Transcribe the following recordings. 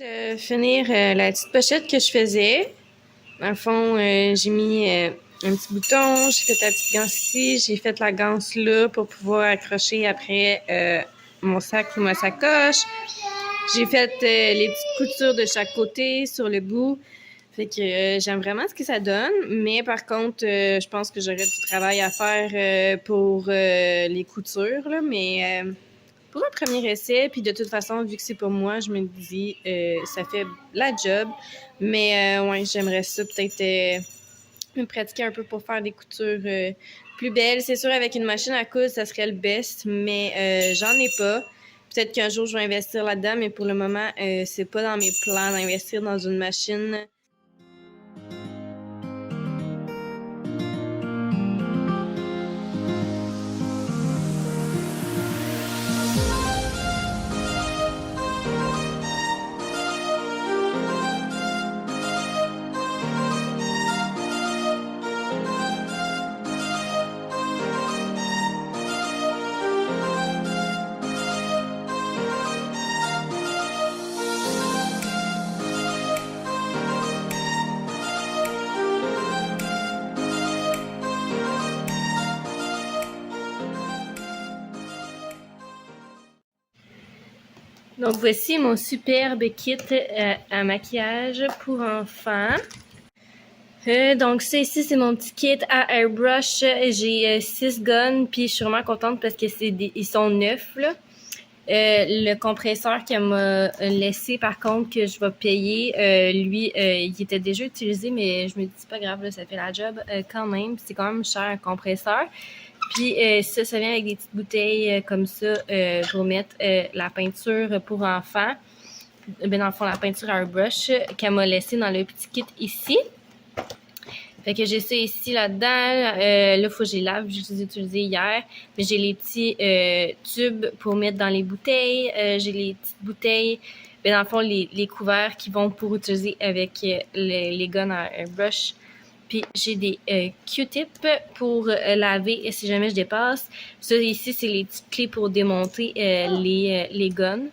De finir la petite pochette que je faisais. Dans le fond, j'ai mis un petit bouton, j'ai fait la petite ganse ici, j'ai fait la ganse là pour pouvoir accrocher après mon sac ou ma sacoche. J'ai fait les petites coutures de chaque côté sur le bout. Fait que j'aime vraiment ce que ça donne, mais par contre, je pense que j'aurais du travail à faire pour les coutures, là, mais pour un premier essai, puis de toute façon, vu que c'est pour moi, je me dis, ça fait la job. Mais ouais, j'aimerais ça peut-être me pratiquer un peu pour faire des coutures plus belles. C'est sûr, avec une machine à coudre, ça serait le best, mais j'en ai pas. Peut-être qu'un jour, je vais investir là-dedans, mais pour le moment, c'est pas dans mes plans d'investir dans une machine. Donc voici mon superbe kit à maquillage pour enfants. Donc ça ici, c'est mon petit kit à airbrush. J'ai 6 guns, puis je suis vraiment contente parce que ils sont neufs, là. Le compresseur qu'elle m'a laissé, par contre, que je vais payer, lui, il était déjà utilisé, mais je me dis, c'est pas grave, là, ça fait la job quand même. C'est quand même cher, un compresseur. Puis ça vient avec des petites bouteilles comme ça pour mettre la peinture pour enfants. Ben, dans le fond, la peinture à airbrush qu'elle m'a laissé dans le petit kit ici. Fait que j'ai ça ici là-dedans. Là, il faut que je les lave. Je les ai utilisés hier. Mais j'ai les petits tubes pour mettre dans les bouteilles. J'ai les petites bouteilles. Ben, dans le fond, les couverts qui vont pour utiliser avec les guns à airbrush. Puis j'ai des Q-tips pour laver si jamais je dépasse. Ça ici, c'est les petites clés pour démonter les guns.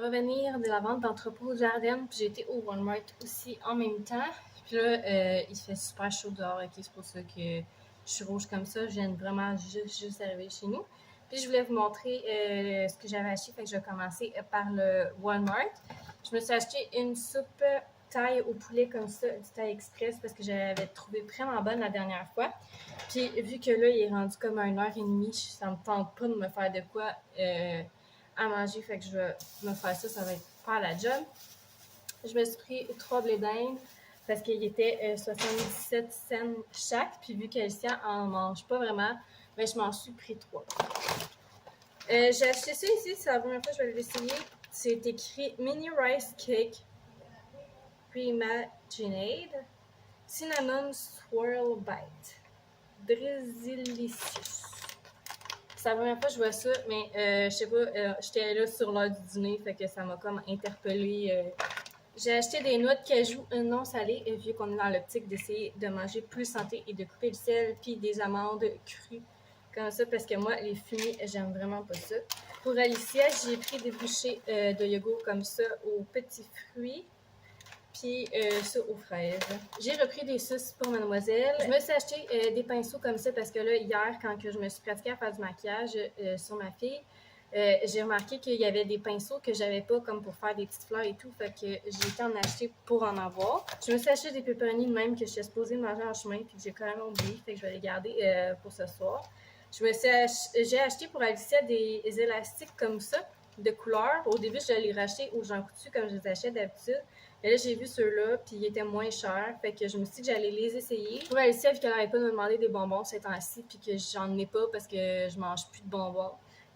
Revenir de la vente d'entrepôt Jardin, puis j'ai été au Walmart aussi en même temps. Puis là, il fait super chaud dehors, ok, c'est pour ça que je suis rouge comme ça. Je viens vraiment juste d'arriver chez nous. Puis je voulais vous montrer ce que j'avais acheté, fait que je vais commencer par le Walmart. Je me suis acheté une soupe taille au poulet comme ça, du taille express, parce que j'avais trouvé vraiment bonne la dernière fois. Puis vu que là, il est rendu comme à 1h30, ça me tente pas de me faire de quoi à manger, fait que je vais me faire ça, ça va être faire la job. Je me suis pris 3 blés d'Inde parce qu'il était 77 cents chaque, puis vu qu'Alicia en mange pas vraiment, ben je m'en suis pris 3. J'ai acheté ça ici, c'est la première fois que je vais l'essayer. C'est écrit Mini Rice Cake Pre-Imagined Cinnamon Swirl Bite Drizzlicious. C'est la première fois que je vois ça, mais je sais pas, j'étais là sur l'heure du dîner, fait que ça m'a comme interpellée. J'ai acheté des noix de cajou non salées, vu qu'on est dans l'optique d'essayer de manger plus santé et de couper le sel, puis des amandes crues, comme ça, parce que moi, les fumées, j'aime vraiment pas ça. Pour Alicia, j'ai pris des bouchées de yogourt comme ça aux petits fruits, puis ça aux fraises. J'ai repris des sauces pour mademoiselle. Je me suis acheté des pinceaux comme ça parce que là, hier, quand que je me suis pratiquée à faire du maquillage sur ma fille, j'ai remarqué qu'il y avait des pinceaux que j'avais pas comme pour faire des petites fleurs et tout, fait que j'ai été en acheter pour en avoir. Je me suis acheté des pepperonis de même que je suis supposée manger en chemin puis que j'ai quand même oublié, fait que je vais les garder pour ce soir. J'ai acheté pour Alicia des élastiques comme ça, de couleur. Au début, je les rachetais aux Jean Coutu comme je les achète d'habitude. Mais là, j'ai vu ceux-là, puis ils étaient moins chers. Fait que je me suis dit que j'allais les essayer. Pour Alicia, vu qu'elle n'arrête pas de me demander des bonbons ces temps-ci, puis que j'en ai pas parce que je mange plus de bonbons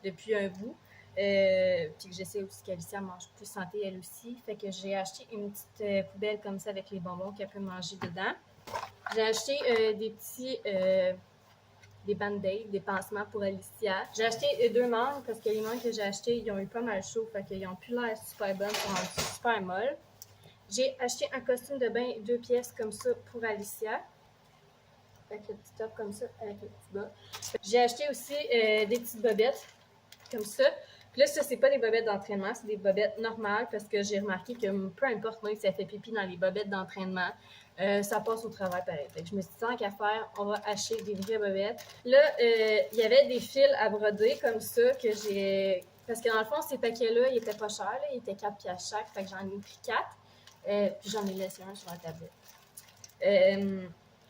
depuis un bout. Puis que j'essaie aussi qu'Alicia mange plus santé elle aussi. Fait que j'ai acheté une petite poubelle comme ça avec les bonbons qu'elle peut manger dedans. J'ai acheté des petits des band-aids, des pansements pour Alicia. J'ai acheté 2 mangues parce que les mangues que j'ai achetées, ils ont eu pas mal chaud, fait qu'ils ont plus l'air super bonnes, ils sont super molles. J'ai acheté un costume de bain 2 pièces comme ça pour Alicia. avec le petit top comme ça, avec le petit bas. J'ai acheté aussi des petites bobettes comme ça. Puis là, ça, c'est pas des bobettes d'entraînement, c'est des bobettes normales parce que j'ai remarqué que peu importe, même si ça fait pipi dans les bobettes d'entraînement, ça passe au travail pareil. Fait que je me suis dit, tant qu'à faire, on va acheter des vraies bobettes. Là, il y avait des fils à broder comme ça que j'ai. Parce que dans le fond, ces paquets-là, ils étaient pas chers, là. Ils étaient 4 piastres chaque, fait que j'en ai pris 4. Puis j'en ai laissé un sur la tablette.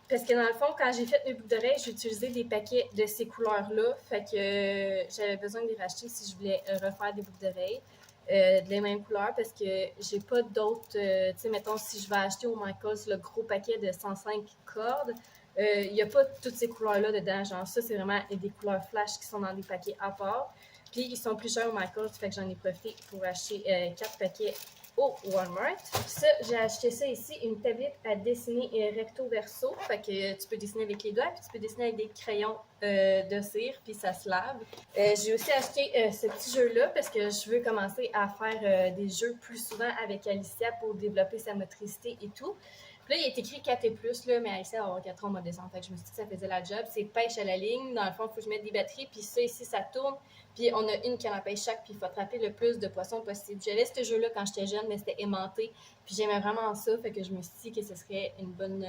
Parce que dans le fond, quand j'ai fait mes boucles d'oreilles, j'ai utilisé des paquets de ces couleurs-là. Fait que j'avais besoin de les racheter si je voulais refaire des boucles d'oreilles de les mêmes couleurs parce que j'ai pas d'autres. Tu sais, mettons, si je vais acheter au Michaels le gros paquet de 105 cordes, il n'y a pas toutes ces couleurs-là dedans. Genre, ça, c'est vraiment des couleurs flash qui sont dans des paquets à part. Puis, ils sont plus chers au Michaels, fait que j'en ai profité pour acheter 4 paquets au Walmart. Ça, j'ai acheté ça ici, une tablette à dessiner recto verso. Fait que tu peux dessiner avec les doigts, puis tu peux dessiner avec des crayons de cire, puis ça se lave. J'ai aussi acheté ce petit jeu-là parce que je veux commencer à faire des jeux plus souvent avec Alicia pour développer sa motricité et tout. Puis là, il est écrit 4 et plus, là, mais Alicia va avoir 4 ans au mois de décembre. Fait que je me suis dit que ça faisait la job. C'est pêche à la ligne. Dans le fond, il faut que je mette des batteries. Puis ça, ici, ça tourne. Puis on a une canne à pêche chaque. Puis il faut attraper le plus de poissons possible. J'avais ce jeu-là quand j'étais jeune, mais c'était aimanté. Puis j'aimais vraiment ça. Fait que je me suis dit que ce serait une bonne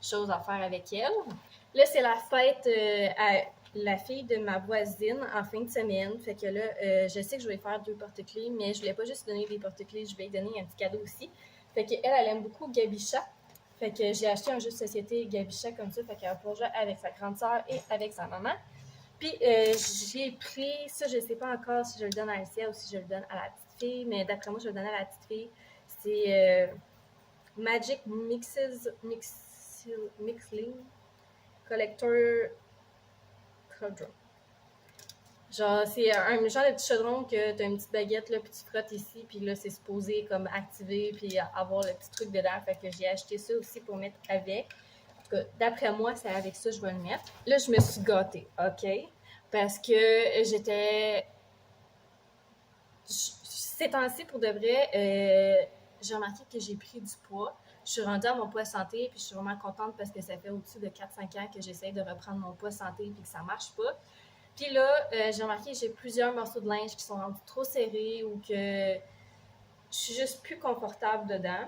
chose à faire avec elle. Là, c'est la fête à la fille de ma voisine en fin de semaine. Fait que là, je sais que je vais faire 2 porte-clés, mais je voulais pas juste donner des porte-clés. Je vais lui donner un petit cadeau aussi. Fait qu'elle, elle aime beaucoup Gabicha. Fait que j'ai acheté un jeu de société Gabicha comme ça, fait qu'elle va pouvoir jouer avec sa grande sœur et avec sa maman. Puis j'ai pris, ça je sais pas encore si je le donne à Alicia ou si je le donne à la petite fille, mais d'après moi je le donne à la petite fille. C'est Magic Mixling Collector Cauldron. Genre, c'est un genre de petit chaudron que t'as une petite baguette, là, puis tu frottes ici, puis là, c'est supposé comme activer, puis avoir le petit truc dedans. Fait que j'ai acheté ça aussi pour mettre avec. En tout cas, d'après moi, c'est avec ça que je vais le mettre. Là, je me suis gâtée, OK? Parce que j'étais... Ces temps-ci, pour de vrai, j'ai remarqué que j'ai pris du poids. Je suis rendue à mon poids santé, puis je suis vraiment contente parce que ça fait au-dessus de 4-5 ans que j'essaie de reprendre mon poids santé, puis que ça marche pas. Puis là, j'ai remarqué que j'ai plusieurs morceaux de linge qui sont rendus trop serrés ou que je suis juste plus confortable dedans.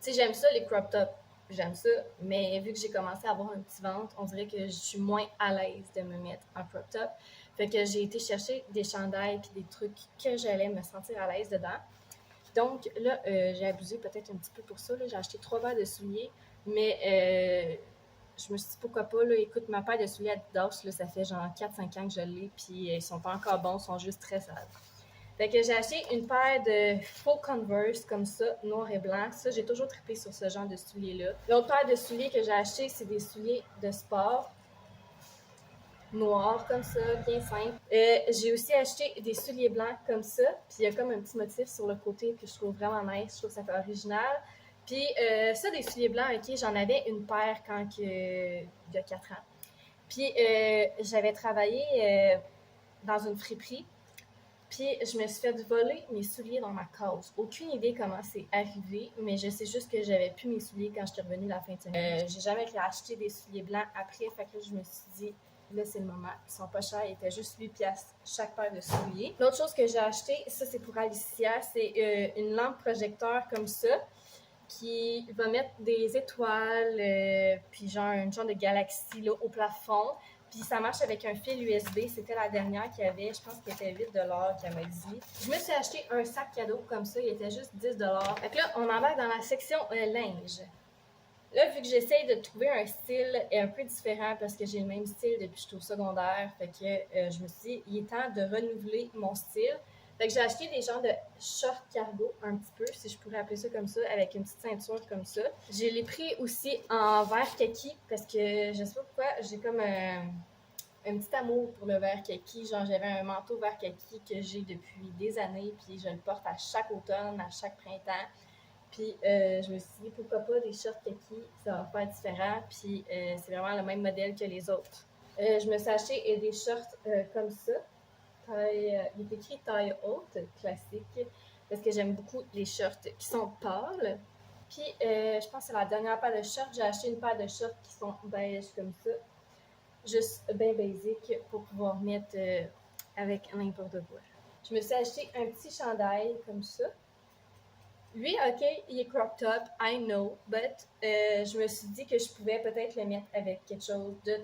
Tu sais, j'aime ça, les crop tops. J'aime ça, mais vu que j'ai commencé à avoir un petit ventre, on dirait que je suis moins à l'aise de me mettre en crop top. Fait que j'ai été chercher des chandails et des trucs que j'allais me sentir à l'aise dedans. Donc là, j'ai abusé peut-être un petit peu pour ça. Là. J'ai acheté 3 paires de souliers, mais je me suis dit pourquoi pas. Là, écoute, ma paire de souliers Adidas, là, ça fait genre 4-5 ans que je l'ai, puis ils sont pas encore bons, ils sont juste très sales. Fait que j'ai acheté une paire de faux Converse comme ça, noir et blanc. Ça, j'ai toujours trippé sur ce genre de souliers-là. L'autre paire de souliers que j'ai acheté, c'est des souliers de sport noirs comme ça, bien simples. J'ai aussi acheté des souliers blancs comme ça, puis il y a comme un petit motif sur le côté que je trouve vraiment nice. Je trouve que ça fait original. Puis ça, des souliers blancs, ok, j'en avais une paire il y a 4 ans. Puis j'avais travaillé dans une friperie. Puis je me suis fait voler mes souliers dans ma case. Aucune idée comment c'est arrivé, mais je sais juste que j'avais plus mes souliers quand je suis revenue la fin de semaine. J'ai jamais réacheté des souliers blancs après, fait que là, je me suis dit, là, c'est le moment. Ils sont pas chers, ils étaient juste 8 piastres chaque paire de souliers. L'autre chose que j'ai acheté, ça c'est pour Alicia, c'est une lampe projecteur comme ça qui va mettre des étoiles, puis genre un genre de galaxie là, au plafond. Puis ça marche avec un fil USB. C'était la dernière qu'il y avait. Je pense qu'il était 8 qu'elle m'a dit. Je me suis acheté un sac cadeau comme ça. Il était juste 10 Fait que là, on embarque dans la section linge. Là, vu que j'essaye de trouver un style un peu différent parce que j'ai le même style depuis que je suis au secondaire, fait que je me suis dit, il est temps de renouveler mon style. Fait que j'ai acheté des genres de shorts cargo, un petit peu, si je pourrais appeler ça comme ça, avec une petite ceinture comme ça. Je l'ai pris aussi en vert kaki parce que je sais pas pourquoi, j'ai comme un petit amour pour le vert kaki. Genre, j'avais un manteau vert kaki que j'ai depuis des années, puis je le porte à chaque automne, à chaque printemps. Puis je me suis dit, pourquoi pas des shorts kaki, ça va faire différent. Puis c'est vraiment le même modèle que les autres. Je me suis acheté des shorts comme ça. Il est écrit taille haute, classique, parce que j'aime beaucoup les shorts qui sont pâles. Puis, je pense que c'est la dernière paire de shorts. J'ai acheté une paire de shorts qui sont beige comme ça. Juste bien basic pour pouvoir mettre avec n'importe quoi. Je me suis acheté un petit chandail comme ça. Lui, ok, il est crop top, I know, but je me suis dit que je pouvais peut-être le mettre avec quelque chose de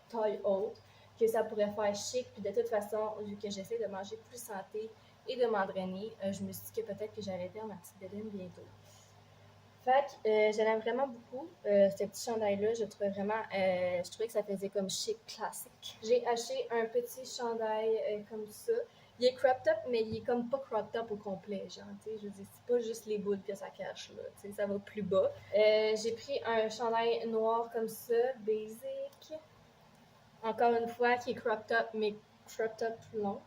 taille haute, que ça pourrait faire chic. Puis de toute façon, vu que j'essaie de manger plus santé et de m'entraîner, je me suis dit que peut-être que j'allais faire ma petite bédaine bientôt. Fait que je l'aime vraiment beaucoup, ce petit chandail-là. Je trouvais que ça faisait comme chic, classique. J'ai acheté un petit chandail comme ça. Il est crop top, mais il est comme pas crop top au complet, genre, tu sais, je veux dire, c'est pas juste les boules que ça cache, là, tu sais, ça va plus bas. J'ai pris un chandail noir comme ça, basic. Encore une fois, qui est crop top, mais crop top long.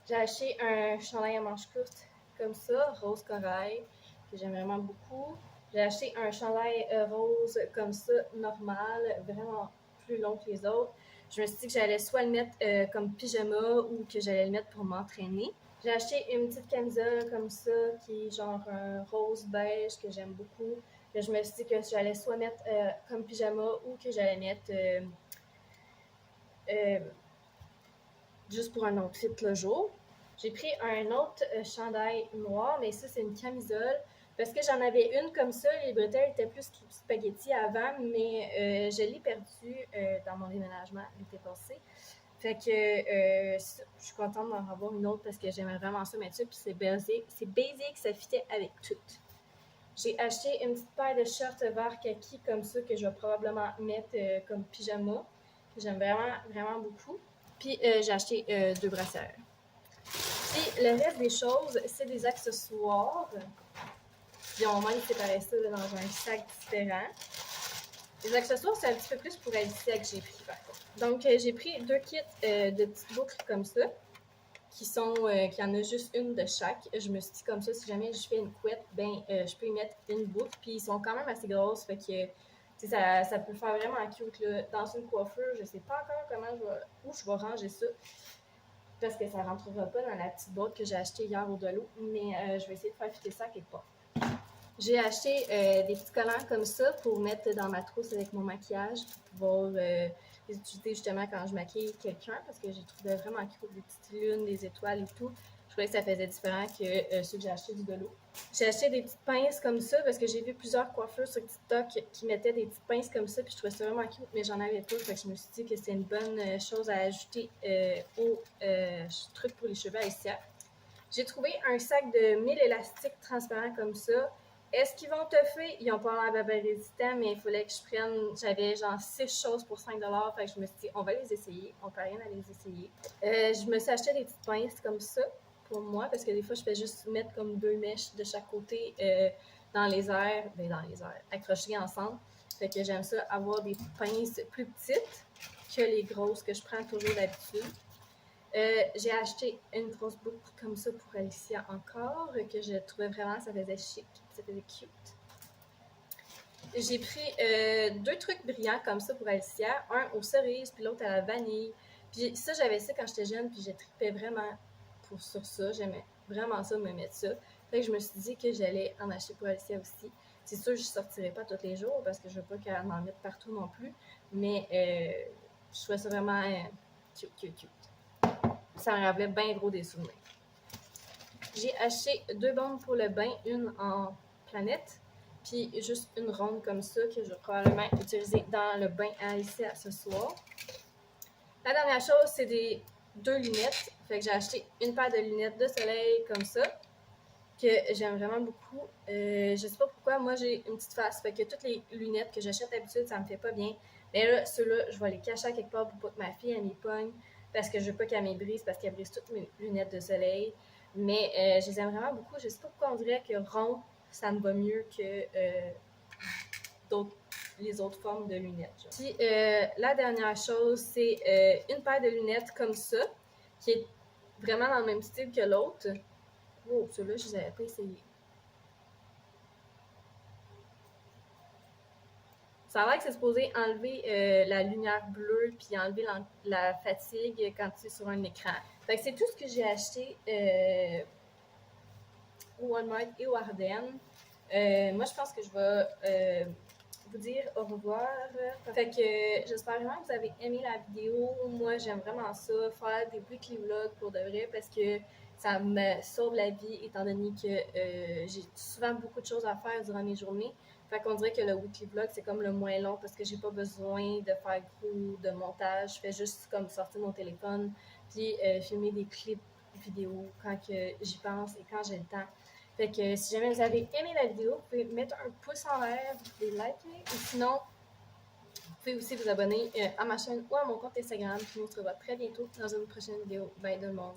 J'ai acheté un chandail à manches courtes comme ça, rose corail, que j'aime vraiment beaucoup. J'ai acheté un chandail rose comme ça, normal, vraiment plus long que les autres. Je me suis dit que j'allais soit le mettre comme pyjama ou que j'allais le mettre pour m'entraîner. J'ai acheté une petite camisole comme ça, qui est genre un rose beige que j'aime beaucoup. Que je me suis dit que j'allais soit mettre comme pyjama ou que j'allais mettre euh, juste pour un outfit le jour. J'ai pris un autre chandail noir, mais ça, c'est une camisole. Parce que j'en avais une comme ça, les bretelles étaient plus spaghetti avant, mais je l'ai perdue dans mon déménagement l'été passé. Fait que je suis contente d'en avoir une autre parce que j'aimais vraiment ça mettre ça. Puis c'est basic, ça fitait avec tout. J'ai acheté une petite paire de shorts vert kaki comme ça que je vais probablement mettre comme pyjama. Que j'aime vraiment, vraiment beaucoup. Puis j'ai acheté 2 brassières. Puis le reste des choses, c'est des accessoires. Puis on même séparé ça dans un sac différent. Les accessoires, c'est un petit peu plus pour Alicia que j'ai pris par contre. Donc j'ai pris 2 kits de petites boucles comme ça, qu'il y en a juste une de chaque. Je me suis dit comme ça, si jamais je fais une couette, ben je peux y mettre une boucle. Puis ils sont quand même assez grosses, fait que ça peut faire vraiment cute là. Dans une coiffure. Je sais pas encore où je vais ranger ça. Parce que ça ne rentrera pas dans la petite boîte que j'ai achetée hier au Delo, mais je vais essayer de faire fitter ça quelque part. J'ai acheté des petits collants comme ça pour mettre dans ma trousse avec mon maquillage, pour pouvoir les utiliser justement quand je maquille quelqu'un, parce que j'ai trouvé vraiment cool des petites lunes, des étoiles et tout. Je trouvais que ça faisait différent que ceux que j'ai achetés du Delo. J'ai acheté des petites pinces comme ça parce que j'ai vu plusieurs coiffeurs sur TikTok qui mettaient des petites pinces comme ça, puis je trouvais ça vraiment cute, mais j'en avais pas, fait que je me suis dit que c'était une bonne chose à ajouter au truc pour les cheveux haïtiens. J'ai trouvé un sac de 1000 élastiques transparents comme ça. Est-ce qu'ils vont toffer? Ils n'ont pas l'air babel résistant, mais il fallait que je prenne. J'avais genre 6 choses pour 5 $. Fait que je me suis dit, on va les essayer. On peut rien à les essayer. Je me suis acheté des petites pinces comme ça pour moi, parce que des fois, je fais juste mettre comme 2 mèches de chaque côté dans les airs, accrochées ensemble. Fait que j'aime ça, avoir des pinces plus petites que les grosses que je prends toujours d'habitude. J'ai acheté une grosse boucle comme ça pour Alicia encore, que je trouvais vraiment, ça faisait chic, ça faisait cute. J'ai pris 2 trucs brillants comme ça pour Alicia, un aux cerises, puis l'autre à la vanille. Puis ça, j'avais ça quand j'étais jeune, puis je tripais vraiment sur ça. J'aimais vraiment ça, me mettre ça. Fait que je me suis dit que j'allais en acheter pour Alicia aussi. C'est sûr, je ne sortirai pas tous les jours parce que je veux pas qu'elle m'en mette partout non plus. Mais je trouvais ça vraiment cute. Ça me rappelait bien gros des souvenirs. J'ai acheté 2 bombes pour le bain, une en planète, puis juste une ronde comme ça que je vais probablement utiliser dans le bain à Alicia ce soir. La dernière chose, c'est des 2 lunettes. Fait que j'ai acheté une paire de lunettes de soleil comme ça, que j'aime vraiment beaucoup. Je sais pas pourquoi, moi j'ai une petite face. Fait que toutes les lunettes que j'achète d'habitude, ça me fait pas bien. Mais là, ceux-là, je vais les cacher à quelque part pour pas que ma fille elle m'y pogne. Parce que je veux pas qu'elle m'ébrise, parce qu'elle brise toutes mes lunettes de soleil. Mais je les aime vraiment beaucoup. Je sais pas pourquoi on dirait que rond, ça me va mieux que les autres formes de lunettes. Genre. Puis la dernière chose, c'est une paire de lunettes comme ça, qui est vraiment dans le même style que l'autre. Oh, ceux-là, je les avais pas essayés. Ça a l'air que c'est supposé enlever la lumière bleue puis enlever la fatigue quand tu es sur un écran. Fait que c'est tout ce que j'ai acheté au Walmart et au Ardennes. Moi, je pense que je vais vous dire au revoir. Fait que j'espère vraiment que vous avez aimé la vidéo. Moi, j'aime vraiment ça, faire des weekly vlogs pour de vrai parce que ça me sauve la vie étant donné que j'ai souvent beaucoup de choses à faire durant mes journées. Fait qu'on dirait que le weekly vlog, c'est comme le moins long parce que j'ai pas besoin de faire gros de montage. Je fais juste comme sortir mon téléphone puis filmer des clips vidéo quand que j'y pense et quand j'ai le temps. Fait que si jamais vous avez aimé la vidéo, vous pouvez mettre un pouce en l'air, vous pouvez liker, ou sinon, vous pouvez aussi vous abonner à ma chaîne ou à mon compte Instagram. Puis on se revoit très bientôt dans une prochaine vidéo. Bye tout le monde!